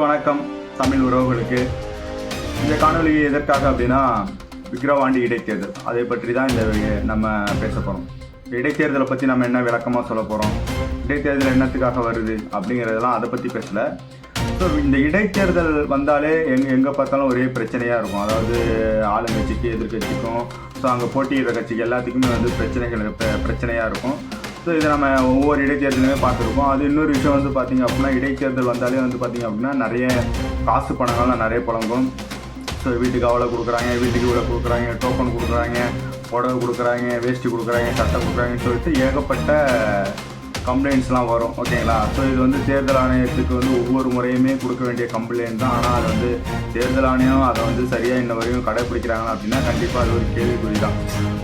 வணக்கம் தமிழ் உறவுகளுக்கு. இந்த காணொலி எதற்காக அப்படின்னா, விக்கிரவாண்டி இடைத்தேர்தல் அதை பற்றி தான் நம்ம பேச போகிறோம். இடைத்தேர்தலை பற்றி நம்ம என்ன விளக்கமாக சொல்ல போகிறோம், இடைத்தேர்தல் என்னத்துக்காக வருது அப்படிங்கிறதெல்லாம் அதை பற்றி பேசலை. ஸோ இந்த இடைத்தேர்தல் வந்தாலே எங்கே பார்த்தாலும் ஒரே பிரச்சனையாக இருக்கும். அதாவது ஆளுங்கட்சிக்கு எதிர்கட்சிக்கும், ஸோ அங்கே போட்டியிடுற கட்சிக்கு எல்லாத்துக்குமே பிரச்சனையாக இருக்கும். ஸோ இதை நம்ம ஒவ்வொரு இடைத்தேர்தலுமே பார்த்துருக்கோம். அது இன்னொரு விஷயம் பார்த்திங்க அப்படின்னா, இடைத்தேர்தல் வந்தாலே பார்த்திங்க அப்படின்னா நிறைய காசு பணங்கள்லாம் நிறைய புழங்கும். ஸோ வீட்டுக்கு அவ்வளோ கொடுக்குறாங்க, வீட்டுக்கு இவ்வளோ கொடுக்குறாங்க, டோக்கன் கொடுக்குறாங்க, புடவை கொடுக்குறாங்க, வேஷ்டி கொடுக்குறாங்க, சட்டை கொடுக்குறாங்கன்னு சொல்லிட்டு ஏகப்பட்ட கம்ப்ளைண்ட்ஸ்லாம் வரும். ஓகேங்களா? ஸோ இது தேர்தல் ஆணையத்துக்கு ஒவ்வொரு முறையுமே கொடுக்க வேண்டிய கம்ப்ளைண்ட் தான். ஆனால் அது தேர்தல் ஆணையம் அதை சரியாக இன்ன வரையும் கடைப்பிடிக்கிறாங்களா அப்படின்னா கண்டிப்பாக அது ஒரு கேள்விக்குறி தான்.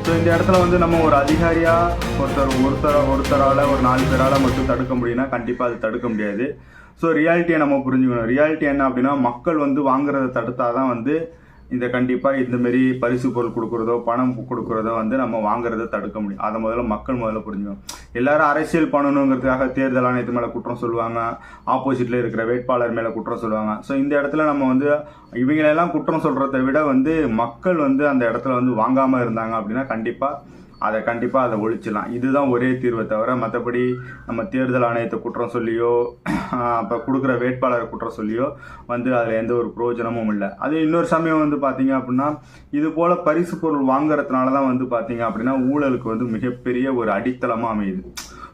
ஸோ இந்த இடத்துல நம்ம ஒரு அதிகாரியாக ஒருத்தரால் ஒரு 4 பேரால் மட்டும் தடுக்க முடியும்னா கண்டிப்பாக அது தடுக்க முடியாது. ஸோ ரியாலிட்டியை நம்ம புரிஞ்சுக்கணும். ரியாலிட்டி என்ன அப்படின்னா, மக்கள் வாங்குறதை தடுத்தாதான் இந்த கண்டிப்பாக இந்தமாரி பரிசு பொருள் கொடுக்குறதோ பணம் கொடுக்குறதோ நம்ம வாங்குறதை தடுக்க முடியும். அதை மக்கள் புரிஞ்சுக்கணும். எல்லாரும் அரசியல் பண்ணணுங்கிறதுக்காக தேர்தல் ஆணையத்து மேலே குற்றம் சொல்லுவாங்க, ஆப்போசிட்டில் இருக்கிற வேட்பாளர் மேலே குற்றம் சொல்லுவாங்க. ஸோ இந்த இடத்துல நம்ம இவங்களெல்லாம் குற்றம் சொல்கிறத விட மக்கள் அந்த இடத்துல வாங்காமல் இருந்தாங்க அப்படின்னா கண்டிப்பாக அதை ஒழிச்சிடலாம். இதுதான் ஒரே தீர்வை தவிர மற்றபடி நம்ம தேர்தல் ஆணையத்தை குற்றம் சொல்லியோ அப்போ கொடுக்குற வேட்பாளரை குற்றம் சொல்லியோ அதில் எந்த ஒரு பிரயோஜனமும் இல்லை. அது இன்னொரு சமயம் பார்த்தீங்க அப்படின்னா, இது போல் பரிசு பொருள் வாங்குறதுனால தான் பார்த்தீங்க அப்படின்னா ஊழலுக்கு மிகப்பெரிய ஒரு அடித்தளமாக அமையுது.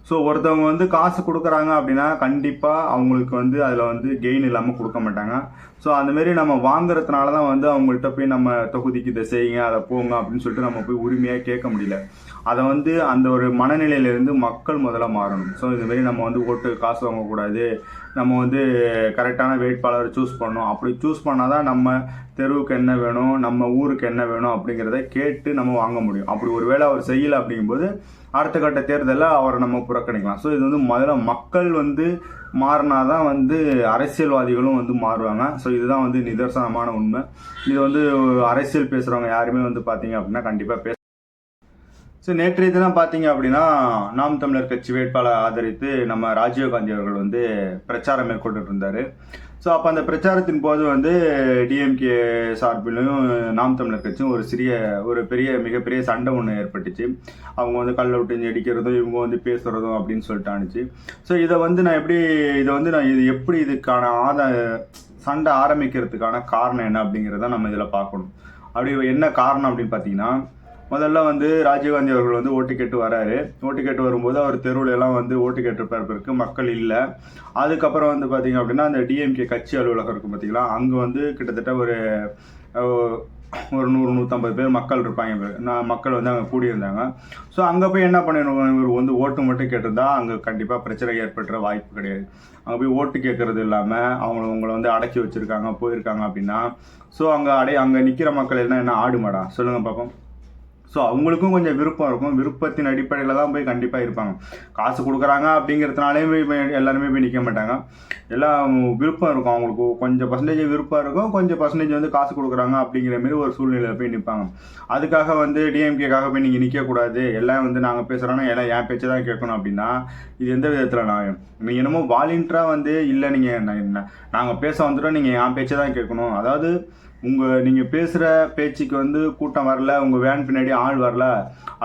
ஸோ ஒருத்தவங்க காசு கொடுக்குறாங்க அப்படின்னா கண்டிப்பாக அவங்களுக்கு அதில் கெயின் இல்லாமல் கொடுக்க மாட்டாங்க. ஸோ அந்தமாரி நம்ம வாங்குறதுனால தான் அவங்கள்ட்ட போய் நம்ம தொகுதிக்கு இதை செய்யுங்க, அதை போங்க அப்படின்னு சொல்லிட்டு நம்ம போய் உரிமையாக கேட்க முடியல. அதை அந்த ஒரு மனநிலையிலேருந்து மக்கள் முதல்ல மாறணும். ஸோ இதுமாரி நம்ம ஓட்டு காசு வாங்கக்கூடாது, நம்ம கரெக்டான வேட்பாளரை சூஸ் பண்ணணும். அப்படி சூஸ் பண்ணால் தான் நம்ம தெருவுக்கு என்ன வேணும், நம்ம ஊருக்கு என்ன வேணும் அப்படிங்கிறத கேட்டு நம்ம வாங்க முடியும். அப்படி ஒரு வேளை அவர் செய்யலை அப்படிங்கும்போது அடுத்த கட்ட தேர்தலில் அவரை நம்ம புறக்கணிக்கலாம். ஸோ இது முதல்ல மக்கள் மாறினாதான் அரசியல்வாதிகளும் மாறுவாங்க. ஸோ இதுதான் நிதர்சனமான உண்மை. இது அரசியல் பேசுகிறவங்க யாருமே பார்த்தீங்க அப்படின்னா கண்டிப்பாக ஸோ நேற்றைய தினம் பார்த்தீங்க அப்படின்னா, நாம் தமிழர் கட்சி வேட்பாளர் ஆதரித்து நம்ம ராஜீவ்காந்தி அவர்கள் பிரச்சாரம் மேற்கொண்டு இருந்தார். ஸோ அப்போ அந்த பிரச்சாரத்தின் போது டிஎம்கே சார்பிலும் நாம் தமிழர் கட்சியும் ஒரு மிகப்பெரிய சண்டை ஒன்று ஏற்பட்டுச்சு. அவங்க கல்லை விட்டு அடிக்கிறதும் இவங்க பேசுகிறதும் அப்படின்னு சொல்லிட்டு ஆனிச்சு. ஸோ இதை நான் எப்படி இதுக்கான சண்டை ஆரம்பிக்கிறதுக்கான காரணம் என்ன அப்படிங்கிறத நம்ம இதில் பார்க்கணும். அப்படி என்ன காரணம் அப்படின்னு பார்த்தீங்கன்னா, முதல்ல ராஜீவ்காந்தி அவர்கள் ஓட்டு கேட்டு வராரு. ஓட்டு கேட்டு வரும்போது அவர் தெருவில் எல்லாம் ஓட்டு கேட்டு மக்கள் இல்லை. அதுக்கப்புறம் பார்த்தீங்க அப்படின்னா, அந்த டிஎம்கே கட்சி அலுவலகம் இருக்கும் பார்த்தீங்களா, அங்கே கிட்டத்தட்ட ஒரு 100-150 பேர் மக்கள் இருப்பாங்க. மக்கள் அங்கே கூடியிருந்தாங்க. ஸோ அங்கே போய் என்ன பண்ணிடுவோம், இவர் ஓட்டு மட்டும் கேட்டிருந்தா அங்கே கண்டிப்பாக பிரச்சனை ஏற்படுற வாய்ப்பு கிடையாது. அங்கே போய் ஓட்டு கேட்கறது இல்லாமல் உங்களை அடக்கி வச்சுருக்காங்க, போயிருக்காங்க அப்படின்னா, ஸோ அங்கே நிற்கிற மக்கள் என்ன ஆடு மாடா சொல்லுங்கள் பார்ப்போம். ஸோ அவங்களுக்கும் கொஞ்சம் விருப்பம் இருக்கும். விருப்பத்தின் அடிப்படையில் தான் போய் கண்டிப்பாக இருப்பாங்க. காசு கொடுக்குறாங்க அப்படிங்கிறதுனாலே எல்லாருமே போய் நிற்க மாட்டாங்க. எல்லாம் விருப்பம் இருக்கும். அவங்களுக்கு கொஞ்சம் பர்சன்டேஜ் விருப்பம் இருக்கும், கொஞ்சம் பர்சன்டேஜ் காசு கொடுக்குறாங்க அப்படிங்கிற மாரி ஒரு சூழ்நிலையில் போய் நிற்பாங்க. அதுக்காக டிஎம்கேக்காக போய் நீங்கள் நிற்கக்கூடாது, எல்லாம் நாங்கள் பேசுகிறோன்னா எல்லாம் என் பேச்சு தான் கேட்கணும் அப்படின்னா இது எந்த விதத்தில் நியாயம்? நீங்கள் என்னமோ வாலண்டியராக இல்லை, நீங்கள் நாங்கள் பேச வந்துட்டோம், நீங்கள் என் பேச்சை தான் கேட்கணும். அதாவது நீங்கள் பேசுகிற பேச்சுக்கு கூட்டம் வரல, உங்கள் வேன் பின்னாடி ஆள் வரல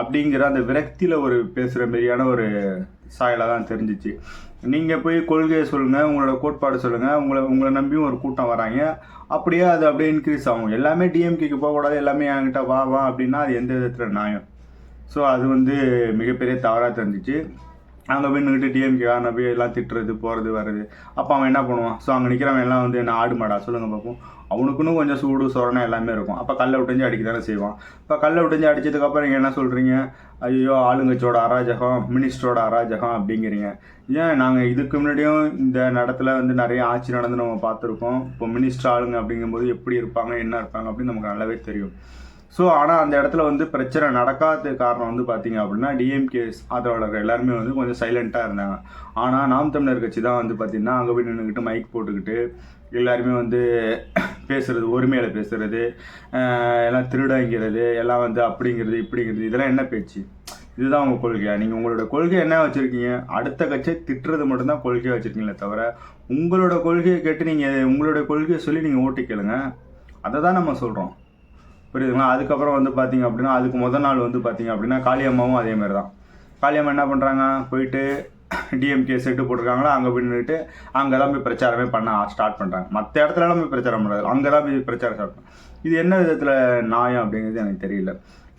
அப்படிங்கிற அந்த விரக்தியில் பேசுகிற மாரியான ஒரு சாயலாக தான் தெரிஞ்சிச்சு. நீங்கள் போய் கொள்கையை சொல்லுங்கள், உங்களோட கோட்பாடு சொல்லுங்கள், உங்களை நம்பியும் ஒரு கூட்டம் வராங்க, அது அப்படியே இன்க்ரீஸ் ஆகும். எல்லாமே டிஎம்கேக்கு போகக்கூடாது, எல்லாமே என்கிட்ட வா அப்படின்னா அது எந்த விதத்தில் நியாயம்? ஸோ அது மிகப்பெரிய தவறாக தெரிஞ்சிச்சு. அங்கே போய் நின்றுட்டு டிஎம்கே போய் எல்லாம் திட்டுறது போகிறது வர்றது. அப்போ அவன் என்ன பண்ணுவான்? ஸோ அங்கே நிற்கிறவன் எல்லாம் என்ன ஆடு மாடா சொல்லுங்கள் பார்ப்போம். அவனுக்குன்னு கொஞ்சம் சூடு சொரணை எல்லாமே இருக்கும். அப்போ கல்லை விட்டுஞ்சு அடிக்க தானே செய்வான். இப்போ கல்லை விட்டுஞ்சு அடித்ததுக்கப்புறம் நீங்கள் என்ன சொல்கிறீங்க? ஐயோ ஆளுங்கட்சியோட அராஜகம், மினிஸ்டரோட அராஜகம் அப்படிங்கிறீங்க. ஏன் நாங்கள் இதுக்கு முன்னாடியும் இந்த இடத்துல நிறைய ஆட்சி நடந்து நம்ம பார்த்துருக்கோம். இப்போ மினிஸ்டர் ஆளுங்க அப்படிங்கும்போது எப்படி இருப்பாங்க, என்ன இருப்பாங்க அப்படின்னு நமக்கு நல்லாவே தெரியும். ஸோ ஆனால் அந்த இடத்துல பிரச்சனை நடக்காத காரணம் பார்த்தீங்க அப்படின்னா, டிஎம்கே ஆதரவாளர்கள் எல்லாருமே கொஞ்சம் சைலண்ட்டாக இருந்தாங்க. ஆனால் நாம் தமிழர் கட்சி தான் பார்த்தீங்கன்னா அங்கே போய் நின்றுக்கிட்டு மைக் போட்டுக்கிட்டு எல்லாருமே பேசுகிறது, ஒருமையில் பேசுகிறது, எல்லாம் திருடங்கிறது, எல்லாம் அப்படிங்கிறது இப்படிங்கிறது, இதெல்லாம் என்ன பேச்சு? இதுதான் உங்கள் கொள்கையா? நீங்கள் உங்களோட கொள்கை என்ன வச்சுருக்கீங்க? அடுத்த கட்சியை திட்டுறது மட்டும்தான் கொள்கையாக வச்சுருக்கீங்களே தவிர உங்களோட கொள்கையை கேட்டு நீங்கள் உங்களோட கொள்கையை சொல்லி நீங்கள் ஓட்டு கேளுங்க. அதை தான் நம்ம சொல்கிறோம், புரியுதுங்களா? அதுக்கப்புறம் வந்து பார்த்தீங்க அப்படின்னா அதுக்கு முதல் நாள் வந்து பார்த்தீங்க அப்படின்னா காளியம்மாவும் அதேமாதிரி தான். காளியம்மா என்ன பண்ணுறாங்க, போயிட்டு டிஎம்கே செட்டு போட்டிருக்காங்களா அங்கே போய் நின்றுட்டு அங்கே தான் போய் பிரச்சாரமே பண்ண ஸ்டார்ட் பண்ணுறாங்க. மற்ற இடத்துலலாம் போய் பிரச்சாரம் பண்ணுறாரு, அங்கே தான் போய் பிரச்சாரம் ஸ்டார்ட் பண்ணுறாங்க. இது என்ன விதத்தில் நியாயம் அப்படிங்கிறது எனக்கு தெரியல.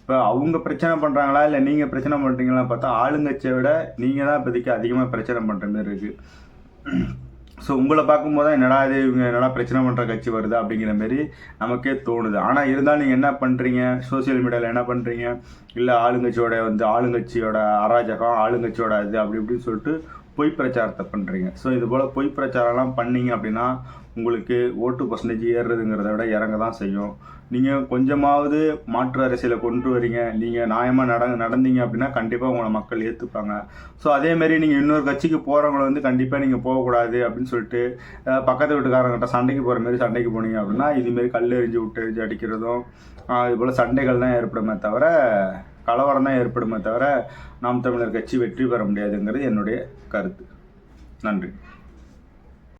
இப்போ அவங்க பிரச்சனை பண்ணுறாங்களா இல்லை நீங்கள் பிரச்சனை பண்ணுறீங்களா பார்த்தா ஆளுங்கட்சியை விட நீங்கள் தான் இப்போதைக்கு அதிகமாக பிரச்சனை பண்ணுற மாதிரி இருக்குது. ஸோ உங்களை பார்க்கும்போது தான் என்னடா இது இவங்க என்னடா பிரச்சனை பண்ணுற கட்சி வருது அப்படிங்கிற மாரி நமக்கே தோணுது. ஆனால் இருந்தாலும் நீங்கள் என்ன பண்ணுறீங்க, சோசியல் மீடியாவில் என்ன பண்ணுறீங்க, இல்லை ஆளுங்கட்சியோட அராஜகம், ஆளுங்கட்சியோட இது அப்படி இப்படின்னு சொல்லிட்டு பொய் பிரச்சாரத்தை பண்ணுறீங்க. ஸோ இது போல் பொய் பிரச்சாரம்லாம் பண்ணீங்க அப்படின்னா உங்களுக்கு ஓட்டு பர்சன்டேஜ் ஏறுறதுங்கிறத விட இறங்க தான் செய்யும். நீங்கள் கொஞ்சமாவது மாற்று அரசியலை கொண்டு வரீங்க, நீங்கள் நியாயமாக நடந்தீங்க அப்படின்னா கண்டிப்பாக உங்களை மக்கள் ஏற்றுப்பாங்க. ஸோ அதேமாரி நீங்கள் இன்னொரு கட்சிக்கு போகிறவங்கள வந்து கண்டிப்பாக நீங்கள் போகக்கூடாது அப்படின்னு சொல்லிட்டு பக்கத்து வீட்டுக்காரங்கிட்ட சண்டைக்கு போகிற மாரி சண்டைக்கு போனீங்க அப்படின்னா இதுமாரி கல் எறிஞ்சு விட்டு எரிஞ்சு அடிக்கிறதும் இது போல் சண்டைகள் தான் ஏற்படுமே தவிர கலவரம் தான் ஏற்படுமே தவிர நாம் தமிழர் கட்சி வெற்றி பெற முடியாதுங்கிறது என்னுடைய கருத்து. நன்றி.